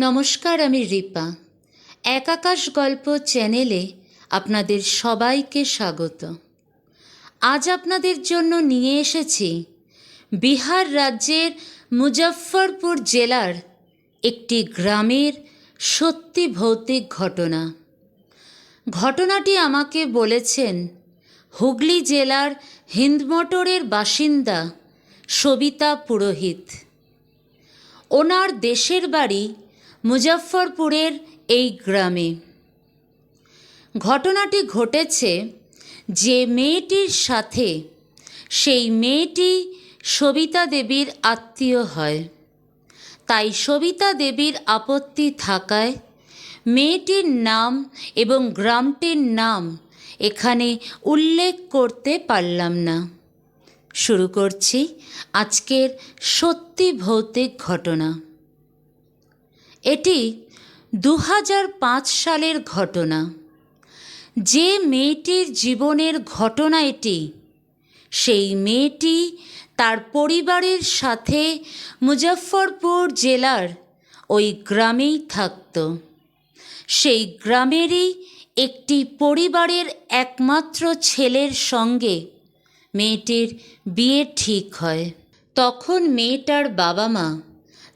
নমস্কার, আমি রিপা। এক আকাশ গল্প চ্যানেলে আপনাদের সবাইকে স্বাগত। আজ আপনাদের জন্য নিয়ে এসেছি বিহার রাজ্যের মুজফ্ফরপুর জেলার একটি গ্রামের সত্যি ভৌতিক ঘটনা। ঘটনাটি আমাকে বলেছেন হুগলি জেলার হিন্দমোটরের বাসিন্দা সবিতা পুরোহিত। ওনার দেশের বাড়ি মুজফ্ফরপুরের এই গ্রামে। ঘটনাটি ঘটেছে যে মেয়েটির সাথে, সেই মেয়েটি সবিতা দেবীর আত্মীয় হয়। তাই সবিতা দেবীর আপত্তি থাকায় মেয়েটির নাম এবং গ্রামটির নাম এখানে উল্লেখ করতে পারলাম না। শুরু করছি আজকের সত্যি ভৌতিক ঘটনা। এটি 2005 সালের ঘটনা। যে মেয়েটির জীবনের ঘটনা এটি, সেই মেয়েটি তার পরিবারের সাথে মুজফ্ফরপুর জেলার ওই গ্রামেই থাকত। সেই গ্রামেরই একটি পরিবারের একমাত্র ছেলের সঙ্গে মেয়েটির বিয়ে ঠিক হয়। তখন মেয়েটার বাবা মা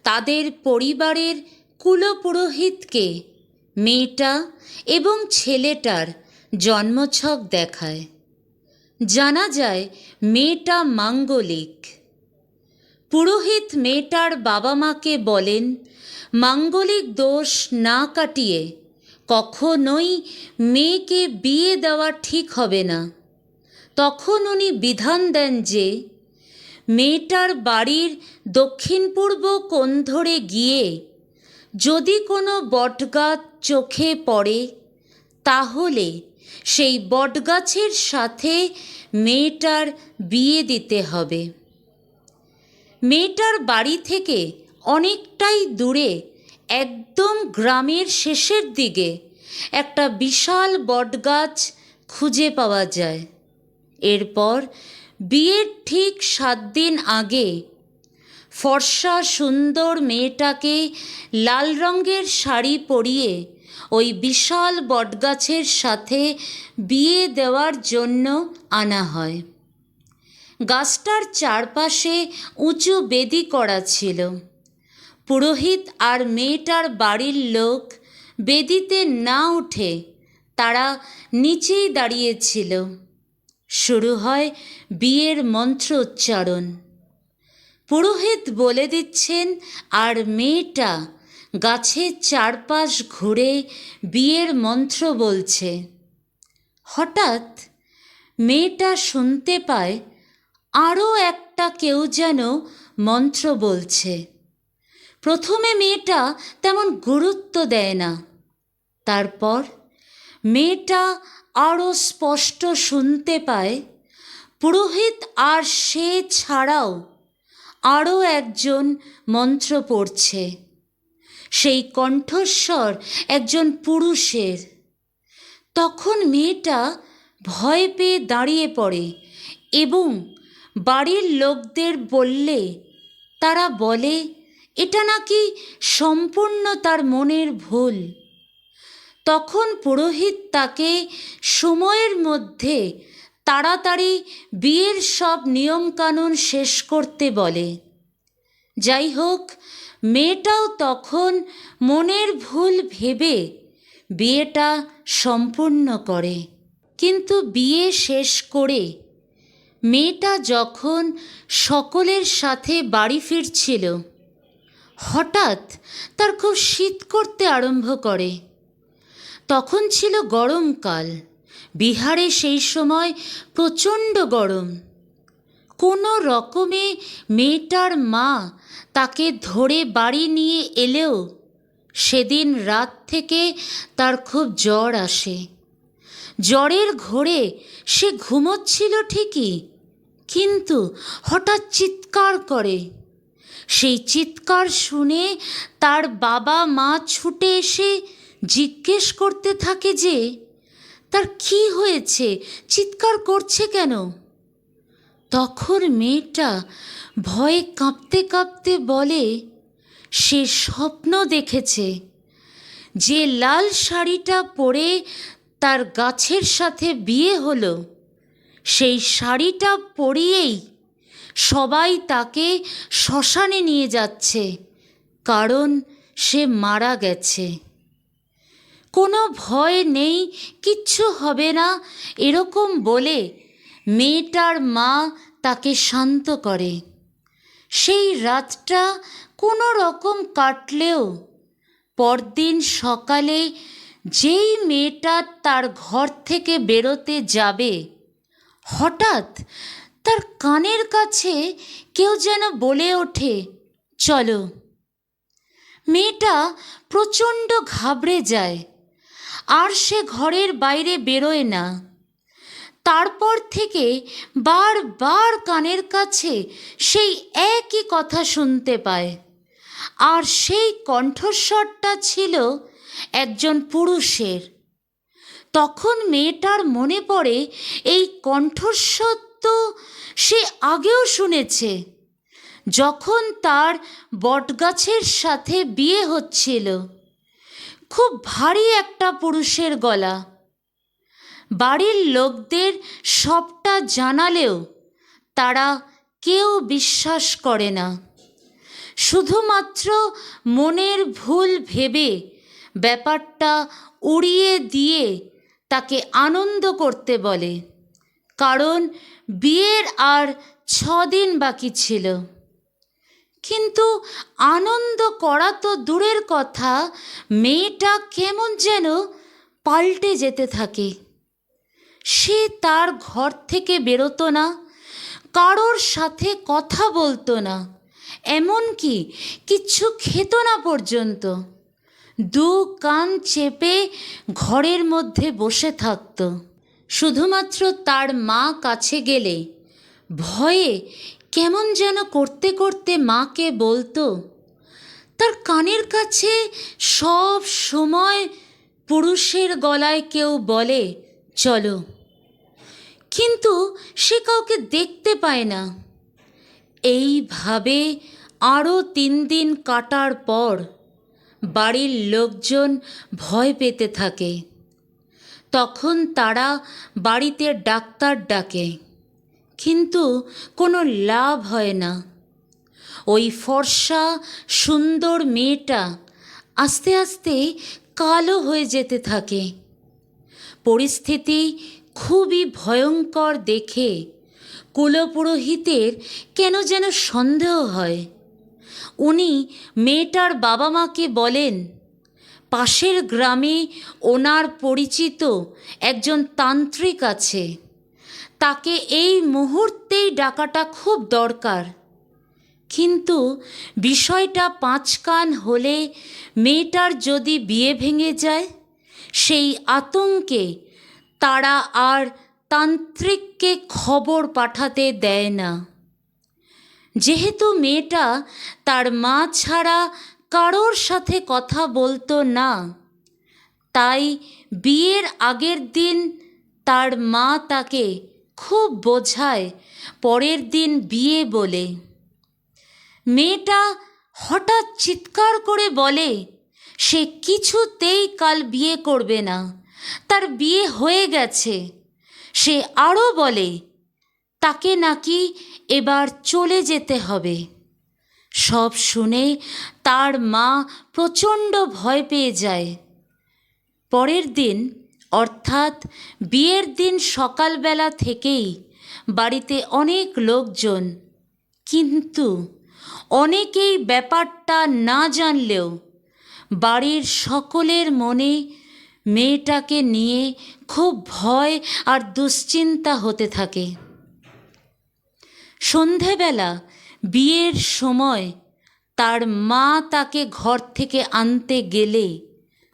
তাদের পরিবারের কুলপুরোহিতকে মেয়েটা এবং ছেলেটার জন্মছক দেখায়। জানা যায় মেয়েটা মাঙ্গলিক। পুরোহিত মেয়েটার বাবা মাকে বলেন, মাঙ্গলিক দোষ না কাটিয়ে কখনোই মেয়েকে বিয়ে দেওয়া ঠিক হবে না। তখন উনি বিধান দেন যে মেয়েটার বাড়ির দক্ষিণ পূর্ব কোণ ধরে গিয়ে যদি কোনো বটগাছ চোখে পড়ে, তাহলে সেই বটগাছের সাথে মেয়েটার বিয়ে দিতে হবে। মেয়েটার বাড়ি থেকে অনেকটাই দূরে, একদম গ্রামের শেষের দিকে একটা বিশাল বটগাছ খুঁজে পাওয়া যায়। এরপর বিয়ের ঠিক 7 দিন আগে ফর্সা সুন্দর মেয়েটাকে লাল রঙের শাড়ি পরিয়ে ওই বিশাল বটগাছের সাথে বিয়ে দেওয়ার জন্য আনা হয়। গাছটার চারপাশে উঁচু বেদি করা ছিল। পুরোহিত আর মেয়েটার বাড়ির লোক বেদিতে না উঠে তারা নিচেই দাঁড়িয়েছিল। শুরু হয় বিয়ের মন্ত্র উচ্চারণ। পুরোহিত বলে দিচ্ছেন আর মেয়েটা গাছের চারপাশ ঘুরে বিয়ের মন্ত্র বলছে। হঠাৎ মেয়েটা শুনতে পায় আরও একটা কেউ যেন মন্ত্র বলছে। প্রথমে মেয়েটা তেমন গুরুত্ব দেয় না। তারপর মেয়েটা আরও স্পষ্ট শুনতে পায় পুরোহিত আর সে ছাড়াও আরও একজন মন্ত্র পড়ছে। সেই কণ্ঠস্বর একজন পুরুষের। তখন মেয়েটা ভয় পেয়ে দাঁড়িয়ে পড়ে এবং বাড়ির লোকদের বললে তারা বলে এটা নাকি সম্পূর্ণ তার মনের ভুল। তখন পুরোহিত তাকে সময়ের মধ্যে তাড়াতাড়ি বিয়ের সব নিয়মকানুন শেষ করতে বলে। যাই হোক, মেয়েটাও তখন মনের ভুল ভেবে বিয়েটা সম্পূর্ণ করে। কিন্তু বিয়ে শেষ করে মেয়েটা যখন সকলের সাথে বাড়ি ফিরছিল, হঠাৎ তার খুব শীত করতে আরম্ভ করে। তখন ছিল গরমকাল। বিহারে সেই সময় প্রচণ্ড গরম। কোনো রকমে মেয়েটার মা তাকে ধরে বাড়ি নিয়ে এলেও সেদিন রাত থেকে তার খুব জ্বর আসে। জ্বরের ঘোরে সে ঘুমোচ্ছিল ঠিকই, কিন্তু হঠাৎ চিৎকার করে। সেই চিৎকার শুনে তার বাবা মা ছুটে এসে জিজ্ঞেস করতে থাকে যে তার কি হয়েছে, চিৎকার করছে কেন। তখন মেয়েটা ভয়ে কাঁপতে কাঁপতে বলে সে স্বপ্ন দেখেছে যে লাল শাড়িটা পরে তার গাছের সাথে বিয়ে হলো, সেই শাড়িটা পরিয়েই সবাই তাকে শ্মশানে নিয়ে যাচ্ছে, কারণ সে মারা গেছে। কোনো ভয় নেই, কিচ্ছু হবে না, এরকম বলে মেয়েটার মা তাকে শান্ত করে। সেই রাতটা কোনো রকম কাটলেও পরদিন সকালে যেই মেয়েটা তার ঘর থেকে বেরোতে যাবে, হঠাৎ তার কানের কাছে কেউ যেন বলে ওঠে, চলো। মেয়েটা প্রচণ্ড ঘাবড়ে যায়, আর সে ঘরের বাইরে বেরোয় না। তারপর থেকে বারবার কানের কাছে সেই একই কথা শুনতে পায়, আর সেই কণ্ঠস্বরটা ছিল একজন পুরুষের। তখন মেয়েটার মনে পড়ে এই কণ্ঠস্বর তো সে আগেও শুনেছে, যখন তার বটগাছের সাথে বিয়ে হচ্ছিল। খুব ভারী একটা পুরুষের গলা। বাড়ির লোকদের সবটা জানালেও তারা কেউ বিশ্বাস করে না। শুধুমাত্র মনের ভুল ভেবে ব্যাপারটা উড়িয়ে দিয়ে তাকে আনন্দ করতে বলে, কারণ বিয়ের আর 6 দিন বাকি ছিল। কিন্তু আনন্দ করা তো দূরের কথা, মেয়েটা কেমন যেন পাল্টে যেতে থাকে। সে তার ঘর থেকে বেরোতো না, কারোর সাথে কথা বলতো না, এমনকি কিচ্ছু খেত না পর্যন্ত। 2 কান চেপে ঘরের মধ্যে বসে থাকত। শুধুমাত্র তার মা কাছে গেলে ভয়ে কেমন যেন করতে করতে মাকে বলতো, তার কানের কাছে সব সময় পুরুষের গলায় কেউ বলে, চলো, কিন্তু সে কাউকে দেখতে পায় না। এইভাবে আরও 3 দিন কাটার পর বাড়ির লোকজন ভয় পেতে থাকে। তখন তারা বাড়িতে ডাক্তার ডাকে, কিন্তু কোনো লাভ হয় না। ওই ফর্সা সুন্দর মেয়েটা আস্তে আস্তে কালো হয়ে যেতে থাকে। পরিস্থিতি খুবই ভয়ঙ্কর দেখে কুলপুরোহিতের কেন যেন সন্দেহ হয়। উনি মেয়েটার বাবা মাকে বলেন, পাশের গ্রামে ওনার পরিচিত একজন তান্ত্রিক আছে, তাকে এই মুহূর্তেই ডাকাটা খুব দরকার। কিন্তু বিষয়টা 5 কান হলে মেয়েটার যদি বিয়ে ভেঙে যায়, সেই আতঙ্কে তারা আর তান্ত্রিককে খবর পাঠাতে দেয় না। যেহেতু মেয়েটা তার মা ছাড়া কারোর সাথে কথা বলতো না, তাই বিয়ের আগের দিন তার মা তাকে খুব বোঝায় পরের দিন বিয়ে বলে। মেয়েটা হঠাৎ চিৎকার করে বলে সে কিছুতেই কাল বিয়ে করবে না, তার বিয়ে হয়ে গেছে। সে আরও বলে তাকে নাকি এবার চলে যেতে হবে। সব শুনে তার মা প্রচণ্ড ভয় পেয়ে যায়। পরের দিন অর্থাৎ বিয়ের দিন সকালবেলা থেকেই বাড়িতে অনেক লোকজন, কিন্তু অনেকেই ব্যাপারটা না জানলেও বাড়ির সকলের মনে মেয়েটাকে নিয়ে খুব ভয় আর দুশ্চিন্তা হতে থাকে। সন্ধেবেলা বিয়ের সময় তার মা তাকে ঘর থেকে আনতে গেলে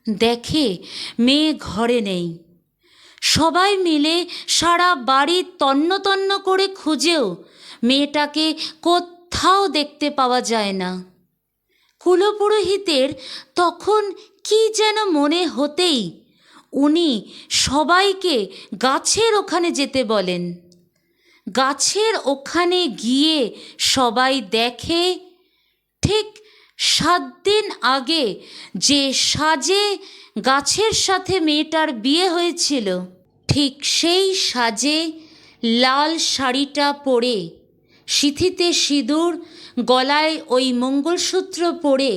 দেখে মেয়ে ঘরে নেই। সবাই মিলে সারা বাড়ি তন্ন তন্ন করে খুঁজেও মেয়েটাকে কোথাও দেখতে পাওয়া যায় না। কুলপুরোহিতের তখন কি যেন মনে হতেই উনি সবাইকে গাছের ওখানে যেতে বলেন। গাছের ওখানে গিয়ে সবাই দেখে ঠিক 7 দিন আগে যে সাজে গাছের সাথে মেয়েটার বিয়ে হয়েছিল, ঠিক সেই সাজে লাল শাড়িটা পরে, সিঁথিতে সিঁদুর, গলায় ওই মঙ্গলসূত্র পরে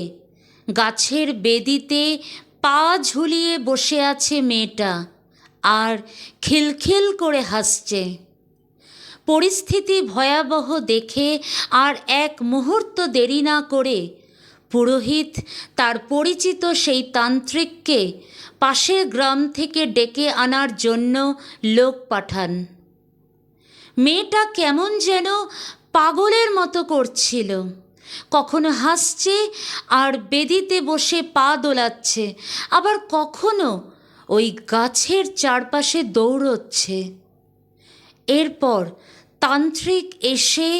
গাছের বেদিতে পা ঝুলিয়ে বসে আছে মেয়েটা আর খিলখিল করে হাসছে। পরিস্থিতি ভয়াবহ দেখে আর এক মুহূর্ত দেরি না করে পুরোহিত তার পরিচিত সেই তান্ত্রিককে পাশের গ্রাম থেকে ডেকে আনার জন্য লোক পাঠান। মেয়েটা কেমন যেন পাগলের মতো করছিল, কখনো হাসছে আর বেদিতে বসে পা দোলাচ্ছে, আবার কখনো ওই গাছের চারপাশে দৌড়চ্ছে। এরপর তান্ত্রিক এসে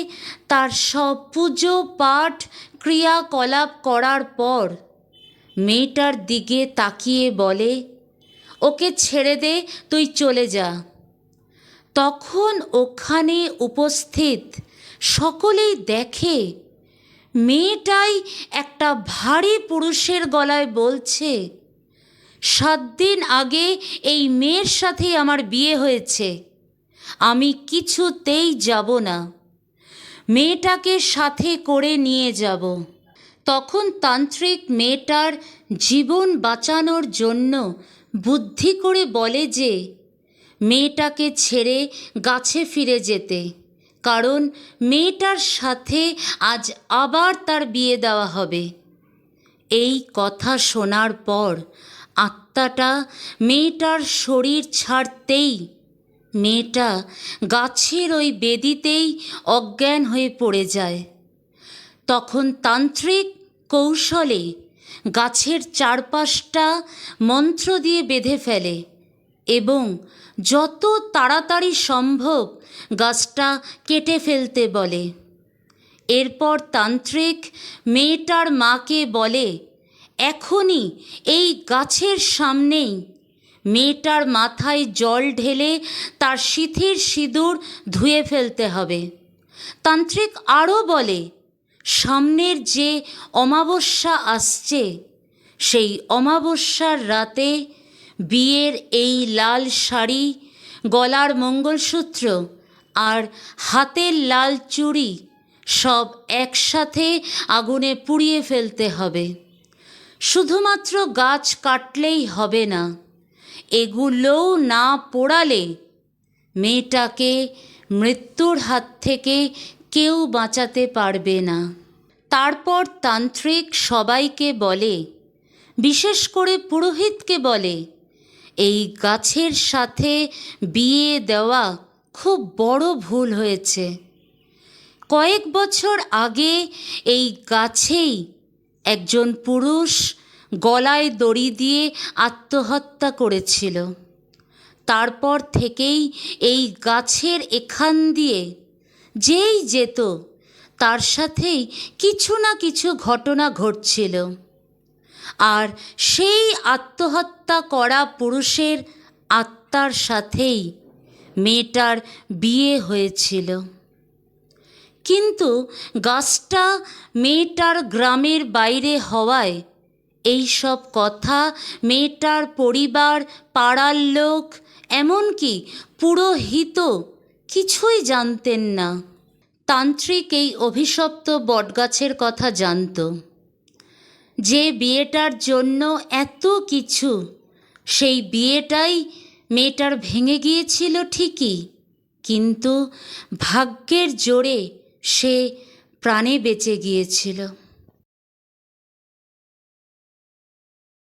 তার সব পুজো পাঠ ক্রিয়াকলাপ করার পর মেয়েটার দিকে তাকিয়ে বলে, ওকে ছেড়ে দে, তুই চলে যা। তখন ওখানে উপস্থিত সকলেই দেখে মেয়েটাই একটা ভারী পুরুষের গলায় বলছে, 7 দিন আগে এই মেয়ের সাথে আমার বিয়ে হয়েছে, আমি কিছুতেই যাব না, মেয়েটাকে সাথে করে নিয়ে যাব। তখন তান্ত্রিক মেয়েটার জীবন বাঁচানোর জন্য বুদ্ধি করে বলে যে মেয়েটাকে ছেড়ে গাছে ফিরে যেতে, কারণ মেয়েটার সাথে আজ আবার তার বিয়ে দেওয়া হবে। এই কথা শোনার পর আত্মাটা মেয়েটার শরীর ছাড়তেই মেয়েটা গাছের ওই বেদিতেই অজ্ঞান হয়ে পড়ে যায়। তখন তান্ত্রিক কৌশলে গাছের চারপাশটা মন্ত্র দিয়ে বেঁধে ফেলে এবং যত তাড়াতাড়ি সম্ভব গাছটা কেটে ফেলতে বলে। এরপর তান্ত্রিক মেয়েটার মাকে বলে, এখনই এই গাছের সামনেই মেয়েটার মাথায় জল ঢেলে তার সিঁথির সিঁদুর ধুয়ে ফেলতে হবে। তান্ত্রিক আরও বলে, সামনের যে অমাবস্যা আসছে সেই অমাবস্যার রাতে বিয়ের এই লাল শাড়ি, গলার মঙ্গলসূত্র আর হাতের লাল চুড়ি সব একসাথে আগুনে পুড়িয়ে ফেলতে হবে। শুধুমাত্র গাছ কাটলেই হবে না, এগুলোও না পোড়ালে মেয়েটাকে মৃত্যুর হাত থেকে কেউ বাঁচাতে পারবে না। তারপর তান্ত্রিক সবাইকে বলে, বিশেষ করে পুরোহিতকে বলে, এই গাছের সাথে বিয়ে দেওয়া খুব বড় ভুল হয়েছে। কয়েক বছর আগে এই গাছেই একজন পুরুষ গলায় দড়ি দিয়ে আত্মহত্যা করেছিল। তারপর থেকেই এই গাছের এখান দিয়ে যেই যেত তার সাথেই কিছু না কিছু ঘটনা ঘটছিল, আর সেই আত্মহত্যা করা পুরুষের আত্মার সাথেই মেয়েটার বিয়ে হয়েছিল। কিন্তু গাছটা মেয়েটার গ্রামের বাইরে হওয়ায় এই সব কথা মেয়েটার পরিবার, পাড়ার লোক, এমনকি পুরোহিত কিছুই জানতেন না। তান্ত্রিক এই অভিশপ্ত বটগাছের কথা জানত। যে বিয়েটার জন্য এত কিছু, সেই বিয়েটাই মেয়েটার ভেঙে গিয়েছিল ঠিকই, কিন্তু ভাগ্যের জোরে সে প্রাণে বেঁচে গিয়েছিল।